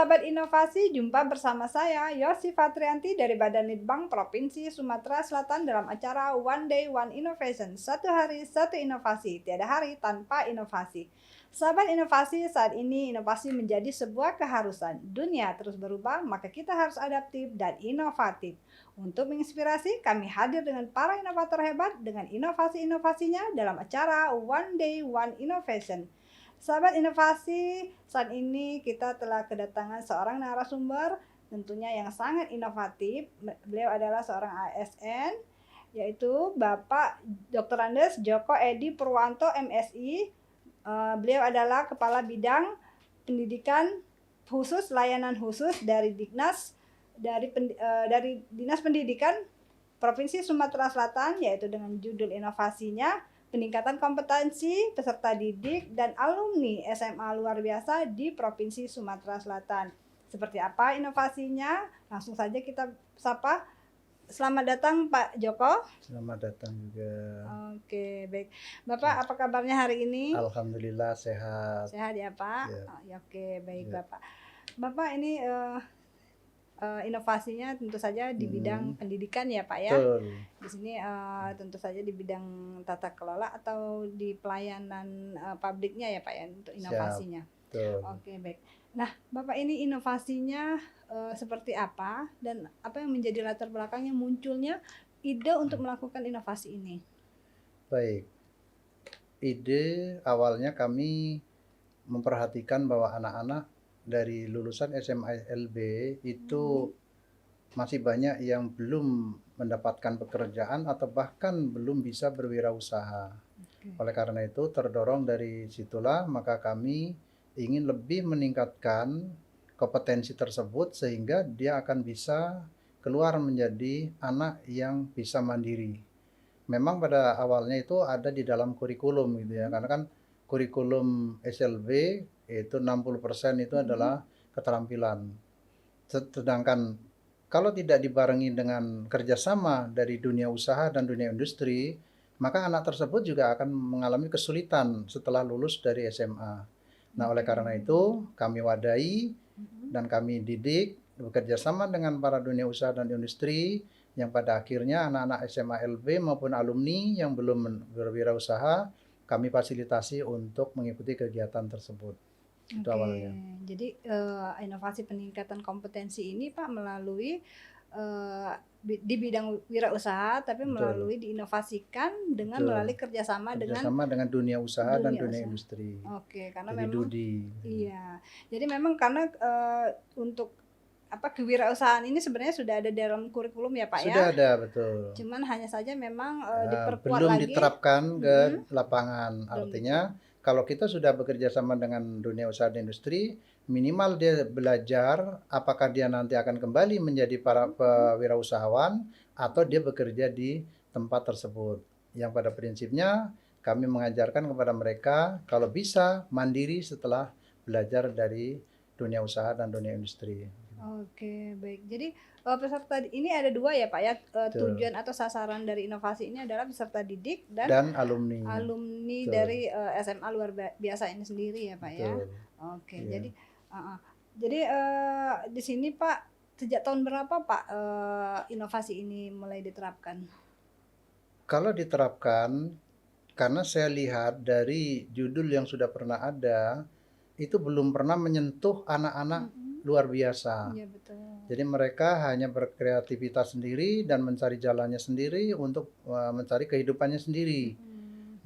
Sahabat inovasi, jumpa bersama saya Yosi Fatrianti dari Badan Litbang Provinsi Sumatera Selatan dalam acara One Day One Innovation. Satu hari satu inovasi, tiada hari tanpa inovasi. Sahabat inovasi, saat ini inovasi menjadi sebuah keharusan. Dunia terus berubah, maka kita harus adaptif dan inovatif. Untuk menginspirasi, kami hadir dengan para inovator hebat dengan inovasi-inovasinya dalam acara One Day One Innovation. Sahabat inovasi, saat ini kita telah kedatangan seorang narasumber tentunya yang sangat inovatif. Beliau adalah seorang ASN, yaitu Bapak Dr. Andes Joko Edi Purwanto MSI. Beliau adalah Kepala Bidang Pendidikan Khusus Layanan Khusus dari Dinas Pendidikan Provinsi Sumatera Selatan, yaitu dengan judul inovasinya peningkatan kompetensi peserta didik dan alumni SMA luar biasa di Provinsi Sumatera Selatan. Seperti apa inovasinya? Langsung saja kita sapa. Selamat datang Pak Joko. Selamat datang juga. Oke, baik. Bapak, apa kabarnya hari ini? Alhamdulillah sehat. Sehat ya Pak? Ya. Oke, baik Ya. Bapak. Bapak ini inovasinya tentu saja di bidang pendidikan ya Pak ya. Betul. Di sini tentu saja di bidang tata kelola atau di pelayanan publiknya ya Pak ya untuk inovasinya. Betul. Oke, baik. Nah, Bapak ini inovasinya seperti apa dan apa yang menjadi latar belakangnya munculnya ide untuk melakukan inovasi ini? Baik. Ide awalnya kami memperhatikan bahwa anak-anak dari lulusan SMA LB itu masih banyak yang belum mendapatkan pekerjaan atau bahkan belum bisa berwirausaha. Oleh karena itu terdorong dari situlah maka kami ingin lebih meningkatkan kompetensi tersebut sehingga dia akan bisa keluar menjadi anak yang bisa mandiri. Memang pada awalnya itu ada di dalam kurikulum gitu ya, karena kan kurikulum SLB itu 60% itu adalah keterampilan. Sedangkan kalau tidak dibarengi dengan kerjasama dari dunia usaha dan dunia industri, maka anak tersebut juga akan mengalami kesulitan setelah lulus dari SMA. Nah, oleh karena itu kami wadahi dan kami didik bekerja sama dengan para dunia usaha dan industri yang pada akhirnya anak-anak SMA LB maupun alumni yang belum berwirausaha kami fasilitasi untuk mengikuti kegiatan tersebut. Itu awalnya. Jadi inovasi peningkatan kompetensi ini Pak melalui di bidang wirausaha tapi melalui diinovasikan dengan melalui kerjasama dengan dunia usaha dan dunia industri. Oke, karena Jadi memang DUDI. iya. Jadi memang karena untuk kewirausahaan ini sebenarnya sudah ada dalam kurikulum ya Pak ya? Sudah ada, betul. Cuman hanya saja memang diperkuat belum lagi. diterapkan ke lapangan. Artinya kalau kita sudah bekerja sama dengan dunia usaha dan industri, minimal dia belajar apakah dia nanti akan kembali menjadi para pewirausahawan atau dia bekerja di tempat tersebut. Yang pada prinsipnya kami mengajarkan kepada mereka kalau bisa mandiri setelah belajar dari dunia usaha dan dunia industri. Oke, baik. Jadi peserta ini ada dua ya Pak ya, tujuan atau sasaran dari inovasi ini adalah peserta didik dan alumni dari SMA luar biasa ini sendiri ya Pak ya. Oke, iya. Jadi di sini Pak sejak tahun berapa Pak inovasi ini mulai diterapkan? Kalau diterapkan, karena saya lihat dari judul yang sudah pernah ada, itu belum pernah menyentuh anak-anak luar biasa. Iya betul. Jadi mereka hanya berkreativitas sendiri dan mencari jalannya sendiri untuk mencari kehidupannya sendiri.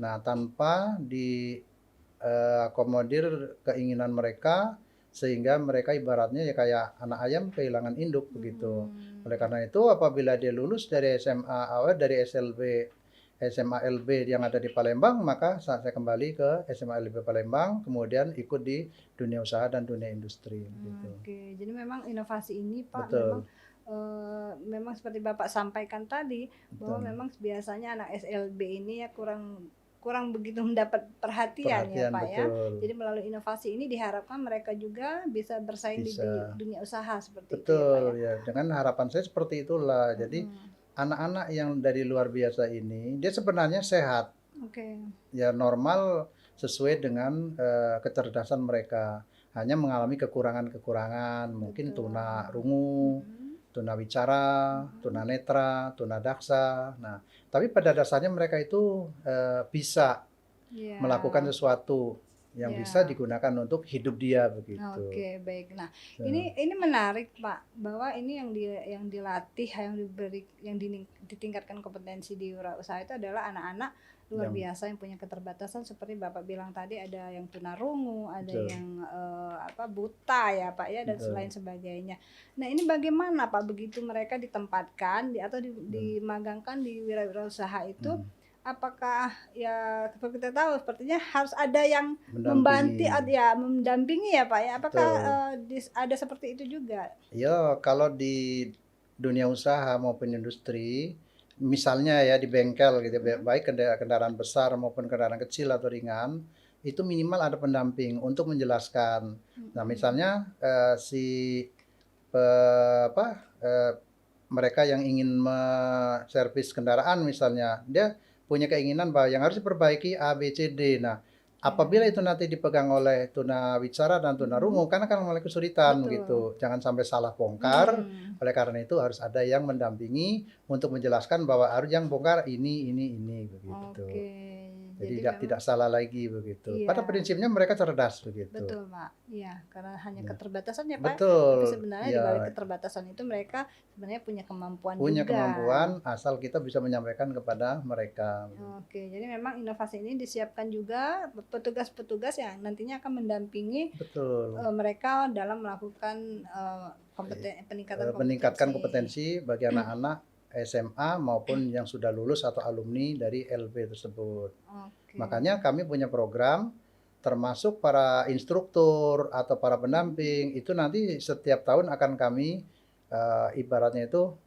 Nah, tanpa diakomodir keinginan mereka, sehingga mereka ibaratnya ya kayak anak ayam kehilangan induk begitu. Oleh karena itu apabila dia lulus dari dari SMA LB yang ada di Palembang, maka saat saya kembali ke SMA LB Palembang, kemudian ikut di dunia usaha dan dunia industri. Gitu. Oke, jadi memang inovasi ini Pak Betul. memang seperti Bapak sampaikan tadi bahwa memang biasanya anak SLB ini ya kurang begitu mendapat perhatian ya Pak ya. Jadi melalui inovasi ini diharapkan mereka juga bisa bersaing di dunia usaha seperti itu ya Pak ya. Betul ya, dengan harapan saya seperti itulah. Jadi anak-anak yang dari luar biasa ini dia sebenarnya sehat. Ya normal sesuai dengan kecerdasan mereka. hanya mengalami kekurangan-kekurangan, mungkin betul. tunarungu, Mhm, tunawicara, mhm. tunanetra, tunadaksa. Nah, tapi pada dasarnya mereka itu bisa melakukan Iya, sesuatu yang bisa iya. digunakan untuk hidup dia begitu. Oke, baik. Nah, Nah, ini menarik, Pak, bahwa ini yang dilatih, yang diberi, ditingkatkan kompetensi di wirausaha itu adalah anak-anak luar yang biasa yang punya keterbatasan seperti Bapak bilang tadi, ada yang tunarungu, ada betul, yang buta ya, Pak ya, dan betul, lain sebagainya. Nah, ini bagaimana, Pak, begitu mereka ditempatkan atau betul. dimagangkan di wirausaha itu, Mhm. apakah ya seperti kita tahu sepertinya harus ada yang Mendampingi, mendampingi ya, Pak, ya. Apakah, betul. ada seperti itu juga? Ya, kalau di dunia usaha maupun industri, misalnya ya di bengkel gitu, Mhm, baik kendaraan besar maupun kendaraan kecil atau ringan, itu minimal ada pendamping untuk menjelaskan. Nah, mhm, misalnya si apa, mereka yang ingin servis kendaraan misalnya, dia punya keinginan bahwa yang harus diperbaiki A, B, C, D. Nah, apabila ya, itu nanti dipegang oleh tunawicara dan mhm, tunarungu, kan akan mengalami kesulitan betul, gitu. Jangan sampai salah bongkar. mhm, Oleh karena itu harus ada yang mendampingi untuk menjelaskan bahwa harus yang bongkar ini begitu. oke. Jadi Jadi tidak memang salah lagi begitu. Pada iya. prinsipnya mereka cerdas begitu. Betul, Pak. Iya, karena hanya Ya. keterbatasan ya, Pak. Tapi Betul. sebenarnya di balik Ya, keterbatasan itu mereka sebenarnya punya kemampuan punya juga. kemampuan asal kita bisa menyampaikan kepada mereka. Oke, jadi memang inovasi ini disiapkan juga petugas-petugas yang nantinya akan mendampingi Betul. mereka dalam melakukan peningkatan Meningkatkan kompetensi. kompetensi bagi anak-anak SMA maupun yang sudah lulus atau alumni dari LB tersebut. Oke. Makanya kami punya program termasuk para instruktur atau para pendamping Hmm, itu nanti setiap tahun akan kami ibaratnya itu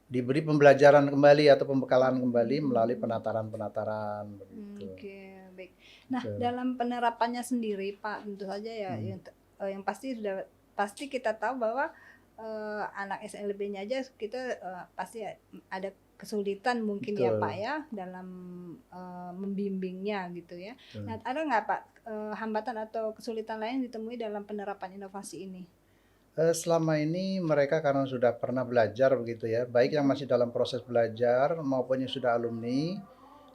diberi pembelajaran kembali atau pembekalan kembali melalui hmm. penataran-penataran begitu. Oke, baik. Nah, Betul. dalam penerapannya sendiri, Pak, tentu saja ya Hmm, yang pasti kita tahu bahwa anak SLB-nya aja kita pasti ada kesulitan mungkin ya, Pak, betul, ya, dalam membimbingnya gitu ya. betul. Nah, ada nggak, Pak, hambatan atau kesulitan lain yang ditemui dalam penerapan inovasi ini? Selama ini mereka karena sudah pernah belajar begitu ya, baik yang Mhm, masih dalam proses belajar maupun yang sudah alumni,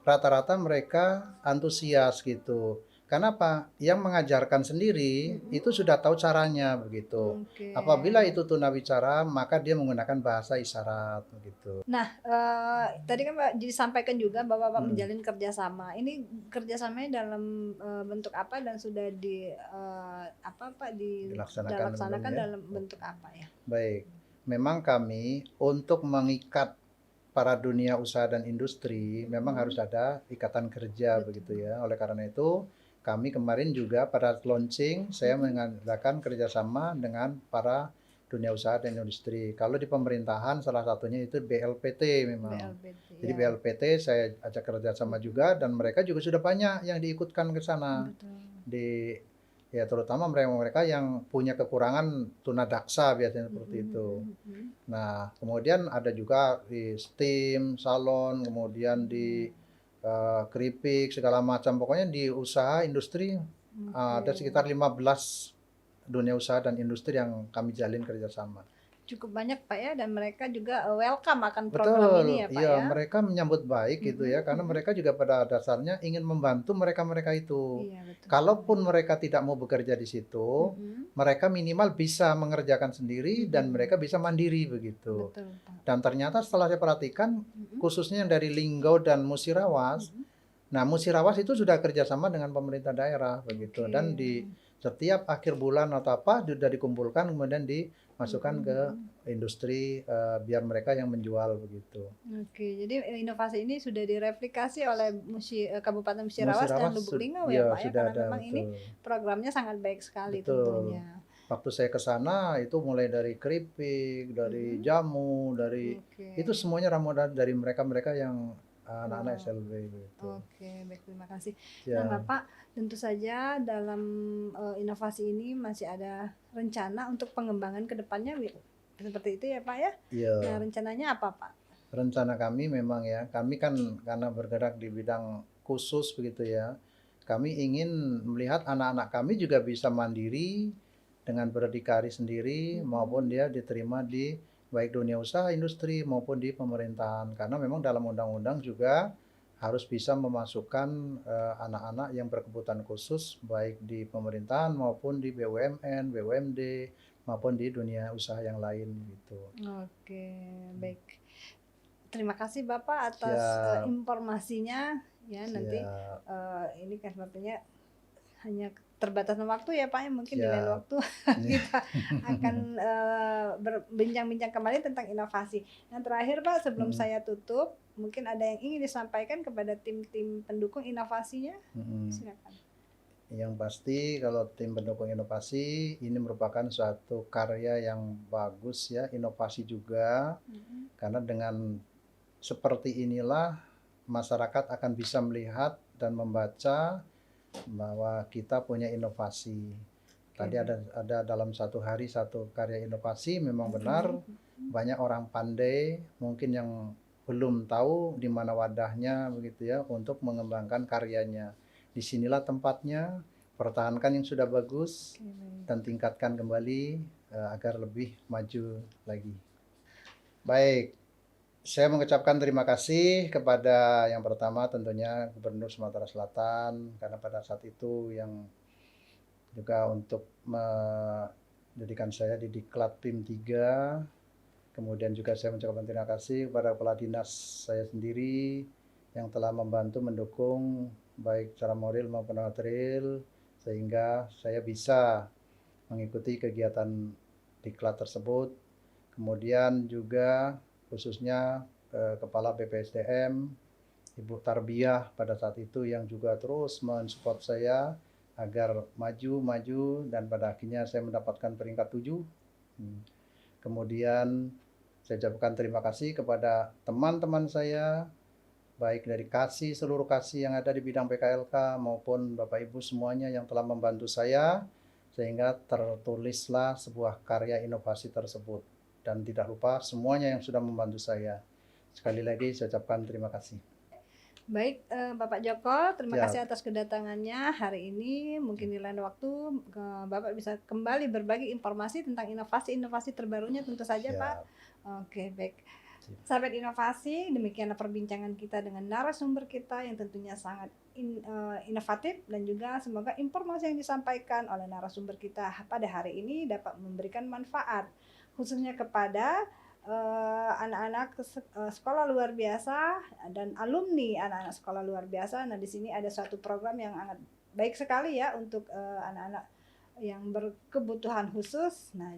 rata-rata mereka antusias gitu. Karena apa? Yang mengajarkan sendiri mhm. itu sudah tahu caranya begitu. Oke. Apabila itu tunawicara, maka dia menggunakan bahasa isyarat begitu. Nah, tadi kan Pak disampaikan juga bahwa Bapak Mhm, menjalin kerjasama. Ini kerjasamanya dalam bentuk apa dan sudah dilaksanakan belum dilaksanakan ya? dalam bentuk Oke. apa ya? Baik. Memang kami untuk mengikat para dunia usaha dan industri memang harus Mhm, ada ikatan kerja begitu betul. ya. Oleh karena itu, kami kemarin juga pada launching saya Mhm, mengadakan kerjasama dengan para dunia usaha dan industri. Kalau di pemerintahan salah satunya itu BLPT memang. BLBT Jadi ya. BLPT saya ajak kerjasama Mhm, juga dan mereka juga sudah banyak yang diikutkan ke sana betul. di ya terutama mereka-mereka yang punya kekurangan tunadaksa biasanya seperti Mhm, itu. mhm, mhm. Nah, kemudian ada juga di steam, salon, kemudian di Mhm, keripik segala macam. Pokoknya di usaha industri ada sekitar oke. 15 dunia usaha dan industri yang kami jalin kerjasama. Cukup banyak Pak ya dan mereka juga welcome akan program Betul, ini ya Pak iya ya? mereka menyambut baik gitu Mhm, ya, karena mhm. mereka juga pada dasarnya ingin membantu mereka-mereka itu. Iya betul Kalaupun sekali. mereka tidak mau bekerja di situ, Mhm, mereka minimal bisa mengerjakan sendiri dan mereka mhm. bisa mandiri begitu. Betul, Pak. Dan ternyata setelah saya perhatikan, Mhm, khususnya yang dari Linggau dan Musirawas, mhm. nah Musirawas itu sudah kerjasama dengan pemerintah daerah begitu. Oke. Dan di setiap akhir bulan atau apa sudah dikumpulkan kemudian dimasukkan Mhm, ke mhm. industri biar mereka yang menjual begitu. Oke, jadi inovasi ini sudah direplikasi oleh Kabupaten Musirawas dan Musirawas Lubuk Linggau ya, iya Pak, ya? sudah Karena ada memang ini betul. programnya sangat baik sekali Betul. tentunya. Waktu saya ke sana itu mulai dari keripik, dari Mhm, jamu, dari oke. itu semuanya ramuan dari mereka-mereka yang anak-anak Oh, SLB gitu. oke, baik terima kasih. Nah, Ya, Bapak, tentu saja dalam inovasi ini masih ada rencana untuk pengembangan ke depannya seperti itu ya, Pak, ya? Nah, iya. rencananya apa, Pak? Rencana kami memang ya, kami kan karena bergerak di bidang khusus begitu ya. Kami ingin melihat anak-anak kami juga bisa mandiri dengan berdikari sendiri maupun dia diterima di baik dunia usaha, industri maupun di pemerintahan. Karena memang dalam undang-undang juga harus bisa memasukkan anak-anak yang berkebutuhan khusus baik di pemerintahan maupun di BUMN, BUMD maupun di dunia usaha yang lain gitu. Oke, baik. Terima kasih Bapak atas Siap, informasinya ya. Nanti siap, ini kan sepertinya hanya terbatasan waktu ya Pak ya, mungkin di lain siap. waktu kita akan berbincang-bincang kembali tentang inovasi. Yang terakhir Pak, sebelum Mm, saya tutup, mungkin ada yang ingin disampaikan kepada tim-tim pendukung inovasinya? mm. Silakan. Yang pasti kalau tim pendukung inovasi ini merupakan suatu karya yang bagus ya, inovasi juga, karena dengan seperti inilah masyarakat akan bisa melihat dan membaca bahwa kita punya inovasi. Tadi Oke, ada dalam satu hari satu karya inovasi, memang benar baik. banyak orang pandai mungkin yang belum tahu di mana wadahnya begitu ya untuk mengembangkan karyanya. Disinilah tempatnya, pertahankan yang sudah bagus Oke, baik. dan tingkatkan kembali agar lebih maju lagi. Baik, saya mengucapkan terima kasih kepada yang pertama tentunya Gubernur Sumatera Selatan karena pada saat itu yang juga untuk menjadikan saya di Diklat PIM 3. Kemudian juga saya mengucapkan terima kasih kepada kepala dinas saya sendiri yang telah membantu mendukung baik secara moral maupun material sehingga saya bisa mengikuti kegiatan diklat tersebut. Kemudian juga khususnya Kepala BPSDM, Ibu Tarbiyah pada saat itu yang juga terus mensupport saya agar maju dan pada akhirnya saya mendapatkan peringkat 7. Kemudian saya ucapkan terima kasih kepada teman-teman saya baik dari seluruh kasih yang ada di bidang PKLK maupun Bapak Ibu semuanya yang telah membantu saya sehingga tertulislah sebuah karya inovasi tersebut. Dan tidak lupa semuanya yang sudah membantu saya. Sekali lagi saya ucapkan terima kasih. Baik, Bapak Joko, terima Siap, kasih atas kedatangannya hari ini. Mungkin di lain waktu Bapak bisa kembali berbagi informasi tentang inovasi-inovasi terbarunya tentu saja, Pak. siap. Oke, baik. Sahabat inovasi, demikianlah perbincangan kita dengan narasumber kita yang tentunya sangat inovatif dan juga semoga informasi yang disampaikan oleh narasumber kita pada hari ini dapat memberikan manfaat khususnya kepada anak-anak sekolah luar biasa dan alumni anak-anak sekolah luar biasa. Nah, di sini ada suatu program yang sangat baik sekali ya untuk anak-anak yang berkebutuhan khusus. Nah,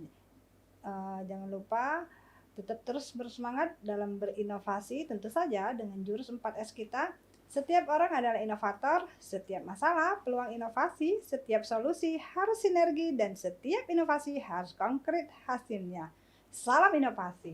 jangan lupa tetap terus bersemangat dalam berinovasi tentu saja dengan jurus 4S kita. Setiap orang adalah inovator, setiap masalah peluang inovasi, setiap solusi harus sinergi dan setiap inovasi harus konkret hasilnya. Salam inovasi.